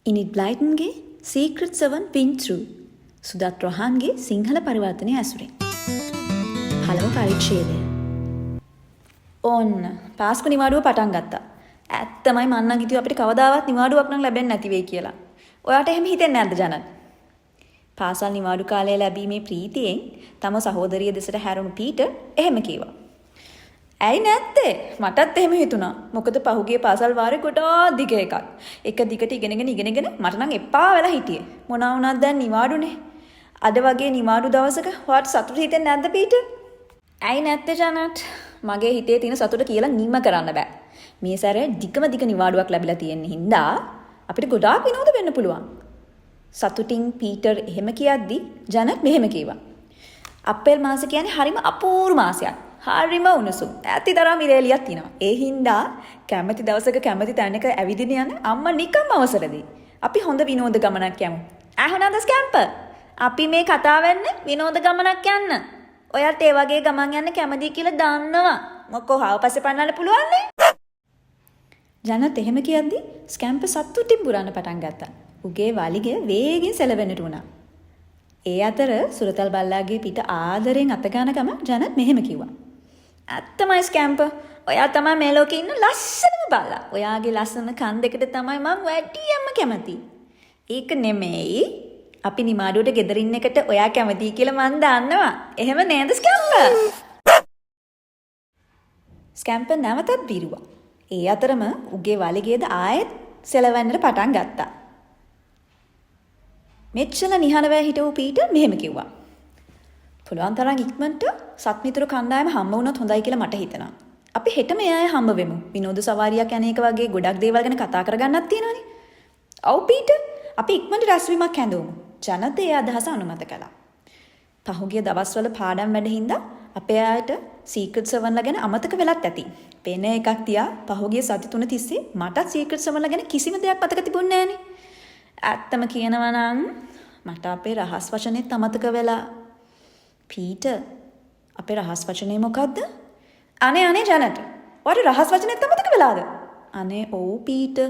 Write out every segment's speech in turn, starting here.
ඉනිත් බ්ලයිටන්ගේ secret 7 win ත්‍රු Sudath රොහන්ගේ Sinhala පරිවර්තනය ඇසුරෙන්. පළමු පරිච්ඡේදය. ඔන්න පාස්කු නිවාඩුව පටන් ගත්තා. ඇත්තමයි මන්නම් හිතුවේ අපිට කවදාවත් නිවාඩුවක් නම් ලැබෙන්නේ නැති වෙයි කියලා. ඔයාට එහෙම හිතෙන්නේ නැද්ද ජනත්? පාසල් නිවාඩු කාලය ලැබීමේ ප්‍රීතියෙන් තම සහෝදරිය දෙසට හැරුණු පීටර් එහෙම කිව්වා. ඇයි නැත්තේ? මටත් එහෙම හිතුණා. මොකද පහුගිය පාසල් වාරේ ගොඩාක් දිග එකක්. එක දිගට ඉගෙනගෙන මට නම් එපා වෙලා හිටියේ. මොනවා වුණත් දැන් නිවාඩුනේ. අද වගේ නිවාඩු දවසක ඔයාට සතුටු හිතෙන්නේ නැද්ද පීටර්? ඇයි නැත්තේ ජනට්? මගේ හිතේ තියෙන සතුට කියලා නිම කරන්න බෑ. මේ සැරේ දිග නිවාඩුවක් ලැබිලා තියෙන හින්දා අපිට ගොඩාක් විනෝද වෙන්න පුළුවන්. සතුටින් පීටර් එහෙම කියද්දි ජනට් මෙහෙම කිව්වා. අප්‍රේල් මාසෙ කියන්නේ හරිම අපූර්ව මාසයක්. හරිම උණුසුම්. ඇතිතරම් ඉරේලියක් තියෙනවා. ඒ හින්දා කැමැති දවසක කැමැති තැනක ඇවිදින යන අම්මා නිකම්ම අවසර දෙයි. අපි හොඳ විනෝද ගමනක් යමු. ඇහුණාද ස්කැම්පර්? අපි මේ කතා වෙන්නේ විනෝද ගමනක් යන්න. ඔයාට ඒ වගේ ගමන් යන්න කැමතියි කියලා දන්නවා. මොකෝ හාවපස්සේ පන්නන්න පුළුවන් නේ? ජනත් එහෙම කියද්දි ස්කැම්පර් සතුටින් බුරන්න පටන් ගත්තා. උගේ වලිගය වේගෙන් සැලවෙන්නට වුණා. ඒ අතර සුරතල් බල්ලාගේ පිට ආදරෙන් අත ගන්න ගම ජනත් මෙහෙම කිව්වා. ඇත්තමයි ස්කැම්පර්. ඔයා තමයි මේ ලෝකේ ඉන්න ලස්සනම බල්ලා. ඔයාගේ ලස්සන කන් දෙකට තමයි මං වැඩියෙන්ම කැමති. ඒක නෙමෙයි. අපි නිමාඩුවට ගෙදර ඉන්න එකට ඔයා කැමතියි කියලා මං දන්නවා. එහෙම නේද ස්කැම්පර්? ස්කැම්පර් නැවතත් බිරුවා. ඒ අතරම උගේ වලිගයද ආයෙත් සෙලවෙන්නට පටන් ගත්තා. මෙච්චර නිහඬව හිටපු පීටර් මෙහෙම කිව්වා. පුළුවන් තරම් ඉක්මනට සත්මිතුරු කණ්ඩායම හම්බ වුණොත් හොඳයි කියලා මට හිතෙනවා. අපි හෙටම ඒ අය හම්බ වෙමු. විනෝද සවාරියක් යන එක වගේ ගොඩක් දේවල් ගැන කතා කරගන්නත් තියෙනවනේ. ඔව් පීටර්, අපි ඉක්මනට රැස්වීමක් හැඳවමු. ජනත ඒ අදහස අනුමත කළා. පහුගිය දවස්වල පාඩම් වැඩ හින්දා අපේ අයට සීක්‍රට් 7 ගැන අමතක වෙලත් ඇති. වෙන එකක් තියා පහුගිය සති 3 තිස්සේ මටත් සීක්‍රට් 7 ගැන කිසිම දෙයක් මතක තිබුණේ නැහනේ. ඇත්තම කියනවා නම් මට අපේ රහස් වචනේත් අමතක වෙලා. පීටර්, අපේ රහස් වචනේ මොකද්ද? අනේ ජනට. ඔයාට රහස් වචනේත් අමතක වෙලාද? අනේ ඔව් පීටර්.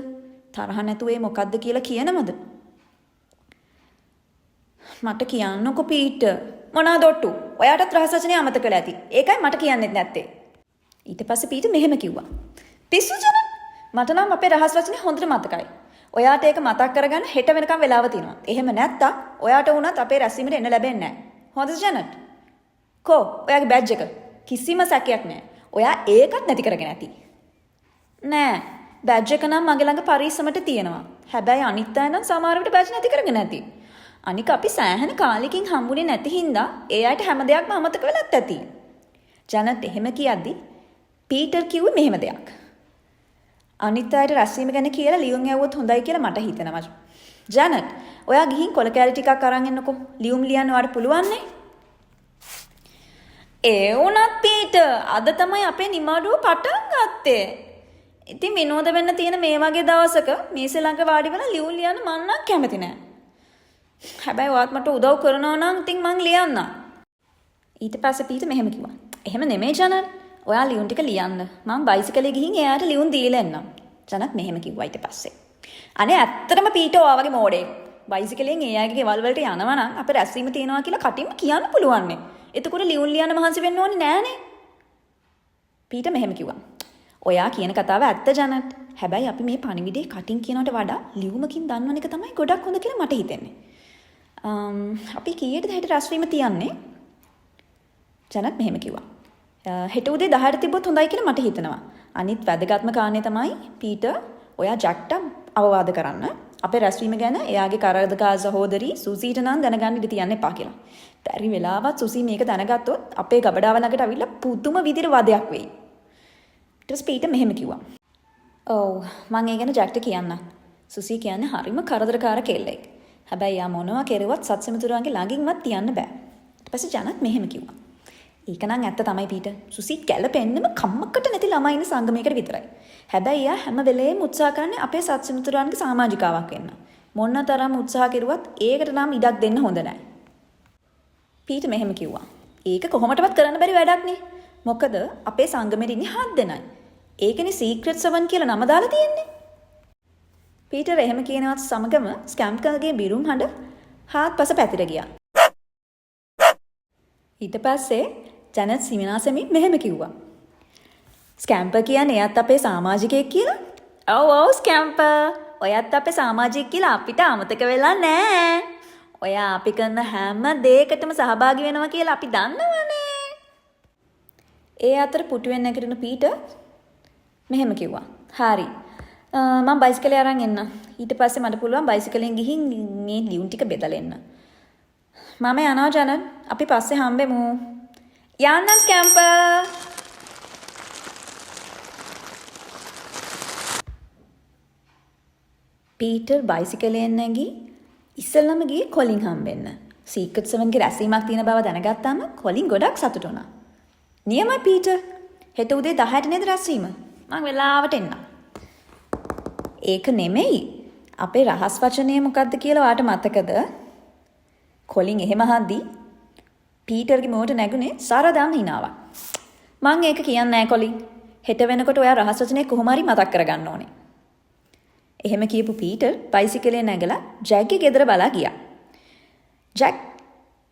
තරහ නැතුව ඒ මොකද්ද කියලා කියනමද? මට කියන්නකො පීටර්. මොනවාද ඔට්ටු? ඔයාටත් රහස් වචනේ අමතක වෙලා ඇති. ඒකයි මට කියන්නෙත් නැත්තේ. ඊට පස්සේ පීටර් මෙහෙම කිව්වා. පිස්සු ජනට. මට නම් අපේ රහස් වචනේ හොඳට මතකයි. ඔයාට ඒක මතක් කරගන්න හෙට වෙනකම් වෙලාව තියෙනවා. එහෙම නැත්තම් ඔයාට වුණත් අපේ රැස්වීමට එන්න ලැබෙන්නේ නැහැ. හොඳද ජනට්? කෝ ඔයාගේ බැජ් එක කිසිම සැකයක් නැහැ. ඔයා ඒකත් නැති කරගෙන ඇති. නෑ, බැජ් එක නම් මගේ ළඟ පරිස්සමට තියෙනවා. හැබැයි අනිත් අය නම් සමහර විට බැජ් නැති කරගෙන ඇති. අනික අපි සෑහෙන කාලෙකින් හම්බුනේ නැති හින්දා ඒ අයට හැම දෙයක්ම අමතක වෙලත් ඇති. ජනට් එහෙම කියද්දි පීටර් කිව්වේ මෙහෙම දෙයක්. අනිත් අයට රැස්වීම ගැන කියලා ලියුම් යවුවොත් හොඳයි කියලා මට හිතෙනවා. ජනට්, ඔයා ගිහින් කොල කැලි ටිකක් අරන් එන්නකෝ. ලියුම් ලියන්න ඔයාට පුළුවන් නේ? ඒ වුණත් පීටර්, අද තමයි අපේ නිමාඩුව පටන් ගත්තේ. ඉතින් විනෝද වෙන්න තියෙන මේ වගේ දවසක මේසේ ළඟ වාඩි වෙලා ලියුම් ලියන්න මං නම් කැමති නෑ. හැබැයි ඔයාත් මට උදව් කරනවා නම් ඉතින් මං ලියන්නම්. ඊට පස්සේ පීටර් මෙහෙම කිව්වා. එහෙම නෙමෙයි ජනට්. ඔයා ලියුම් ටික ලියන්න. මං බයිසිකලේ ගිහින් එයාට ලියුම් දීලා එන්නම්. ජනත් මෙහෙම කිව්වා ඊට පස්සේ. අනේ ඇත්තටම පීටර් ඔයා වගේ මෝඩේ. බයිසිකලෙන් ඒ අයගේ ගෙවල් වලට යනවා නම් අපේ රැස්වීම තියෙනවා කියලා කටින්ම කියන්න පුළුවන් නේ. එතකොට ලියුම් ලියන්න මහන්සි වෙන්න ඕනේ නෑනේ. පීටර් මෙහෙම කිව්වා. ඔයා කියන කතාව ඇත්ත ජනත්. හැබැයි අපි මේ පණිවිඩේ කටින් කියනවට වඩා ලියුමකින් දන්වන එක තමයි ගොඩක් හොඳ කියලා මට හිතෙන්නේ. අපි කීයටද හෙට රැස්වීම තියන්නේ? ජනත් මෙහෙම කිව්වා. හෙට උදේ 10ට තිබ්බොත් හොඳයි කියලා මට හිතෙනවා. අනිත් වැදගත්ම කාරණේ තමයි පීටර්, ඔයා ජැක්ට අවවාද කරන්න. අපේ රැස්වීම ගැන එයාගේ කරදකා සහෝදරි සුසීට නම් දැනගන්න ඉඩ තියන්න එපා කියලා. බැරි වෙලාවත් සුසී මේක දැනගත්තොත් අපේ ගබඩාව ළඟට අවිල්ලා පුදුම විදිහට වදයක් වෙයි. ඊට පස්සේ පීටර් මෙහෙම කිව්වා. ඔව්, මම ඒ ගැන ජැක්ට කියන්නම්. සුසී කියන්නේ හරිම කරදරකාර කෙල්ලෙක්. හැබැයි යා මොනවා කෙරුවත් සත්සමිතුරුන්ගේ ළඟින්වත් තියන්න බෑ. ඊට පස්සේ ජනත් මෙහෙම කිව්වා. ඒක නම් ඇත්ත තමයි පීටර්. සුසී ගැලපෙන්නම කම්මකට නැති ළමයි ඉන්න සංගමයකට විතරයි. හැබැයි යා හැම වෙලේම උත්සාහ කරන්නේ අපේ සත්සමිතුරුන්ගේ සමාජිකාවක් වෙන්න. මොන තරම් උත්සාහ කෙරුවත් ඒකට නම් ඉඩක් දෙන්න හොඳ නැහැ. පීටර් මෙහෙම කිව්වා. ඒක කොහොමදවත් කරන්න බැරි වැඩක් නේ. මොකද අපේ සංගමෙට ඉන්නේ 7 දෙනයි. ඒකනේ සීක්‍රට් 7 කියලා නම දාලා තියෙන්නේ. පීටර් එහෙම කියනවත් සමගම ස්කැම්පර්ගේ බිරුම් හඬ හාත්පස පැතිර ගියා. ඊට පස්සේ ජැනට් සිනාසෙමින් මෙහෙම කිව්වා. ස්කැම්පර් කියන්නේ එයත් අපේ සමාජිකයෙක් කියලා. ඔව් ස්කැම්පර්. ඔයත් අපේ සමාජිකයෙක් කියලා අපිට අමතක වෙලා නෑ. ඔයා අපි කරන හැම දෙයකටම සහභාගී වෙනවා කියලා අපි දන්නවනේ. ඒ අතර පුටුවෙන් නැගිටින පීටර් මෙහෙම කිව්වා. හරි. මම බයිසිකලේ අරන් එන්න. ඊට පස්සේ මට පුළුවන් බයිසිකලෙන් ගිහින් මේ ලියුම් ටික බෙදලා එන්න. මම යනවා ජනන්. අපි පස්සේ හම්බෙමු. යන්න ස්කැම්පර්. පීටර් බයිසිකලයෙන් නැගී ඉස්සෙල්ලම ගියේ කොලින් හම්බෙන්න. සීක්‍රට් 7 ගේ රැස්වීමක් තියෙන බව දැනගත්තාම කොලින් ගොඩක් සතුටු වුණා. නියමයි පීටර්. හෙට උදේ 10ට නේද රැස්වීම? මම වෙලාවට එන්නම්. ඒක නෙමෙයි. අපේ රහස් වචනය මොකක්ද කියලා ඔයාට මතකද? කොලින් එහෙම අහද්දි පීටර්ගේ මොකට නැගුණේ සරදම් හිනාවක්. මං ඒක කියන්නේ නැහැ කොලින්. හෙට වෙනකොට ඔයා රහස් වචනේ කොහොම හරි මතක් කරගන්න ඕනේ. එහෙම කියපු පීටර් බයිසිකලේ නැගලා ජැක්ගේ ගෙදර බලා ගියා. ජැක්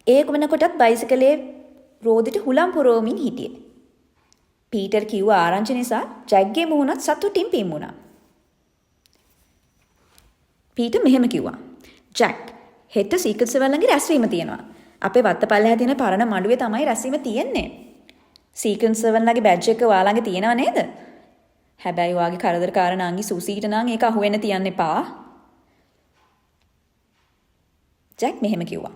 ඒක වෙනකොටත් බයිසිකලේ රෝදෙට හුලම් පුරවමින් හිටියේ. පීටර් කිව්ව ආරංචි නිසා ජැක්ගේ මුහුණත් සතුටින් පිම්මුණා. පීටර් මෙහෙම කිව්වා. ජැක් හෙට සීක්‍රට් 7 ළඟ රැස්වීම තියෙනවා. අපේ වත්තපල්ලෙහා තියෙන පරණ මඩුවේ තමයි රැස්වීම තියෙන්නේ. සීක්‍රට් 7 ළඟ බැජ් එක ඔයා ළඟ තියෙනව නේද? හැබැයි ඔයාගේ කරදරකාර නංගි සුසීට නම් ඒක අහු වෙන්න තියන්න එපා. ජැක් මෙහෙම කිව්වා.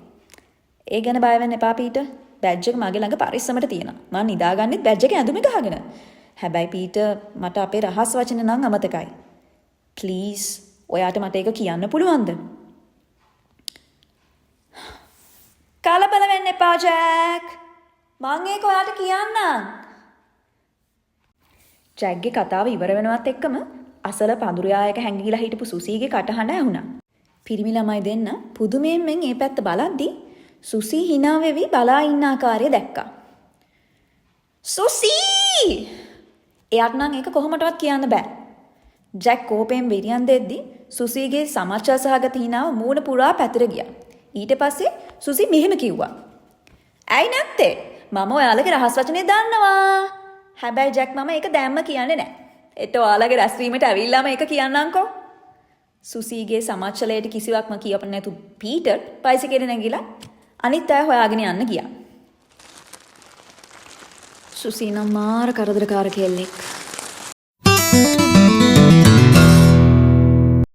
ඒ ගැන බය වෙන්න එපා පීටර්. බැජ් එක මගේ ළඟ පරිස්සමට තියෙනවා. මම නිදාගන්නෙත් බැජ් එක ඇඳුමේ ගහගෙන. හැබැයි පීටර් මට අපේ රහස් වචන නම් අමතකයි. ප්ලීස් ඔයාට මට ඒක කියන්න පුළුවන්ද? කලබල වෙන්න එපා ජැක්. මං ඒක ඔයාට කියන්නම්. ජැක්ගේ කතාව ඉවර වෙනවත් එක්කම අසල පඳුරයායක හැංගිලා හිටපු සුසීගේ කටහඬ ඇහුණා. පිරිමි ළමයි දෙන්න පුදුමයෙන් මෙන් ඒ පැත්ත බලද්දී සුසී hina වෙවි බලා ඉන්න ආකාරය දැක්කා. සුසී! එයාට නම් ඒක කොහොමදවත් කියන්න බෑ. ජැක් කෝපයෙන් විරියන් දෙද්දී සුසීගේ සමාචාර සහගත hinaව මූණ පුරා පැතිර ගියා. ඊට පස්සේ සුසී මෙහෙම කිව්වා. ඇයි නැත්තේ? මම ඔයාලගේ රහස් වචනේ දන්නවා. හැබැයි ජැක් මම ඒක දැම්ම කියන්නේ නැහැ. ඒත් ඔයාලගේ රැස්වීමට ඇවිල්ලාම ඒක කියන්නම්කෝ. සුසීගේ සමාචලයට කිසිවක්ම කියපු නැතු පීටර් බයිසිකලේ නැගිලා අනිත් අය හොයාගෙන යන්න ගියා. සුසී නම් මාර කරදරකාර කෙල්ලෙක්.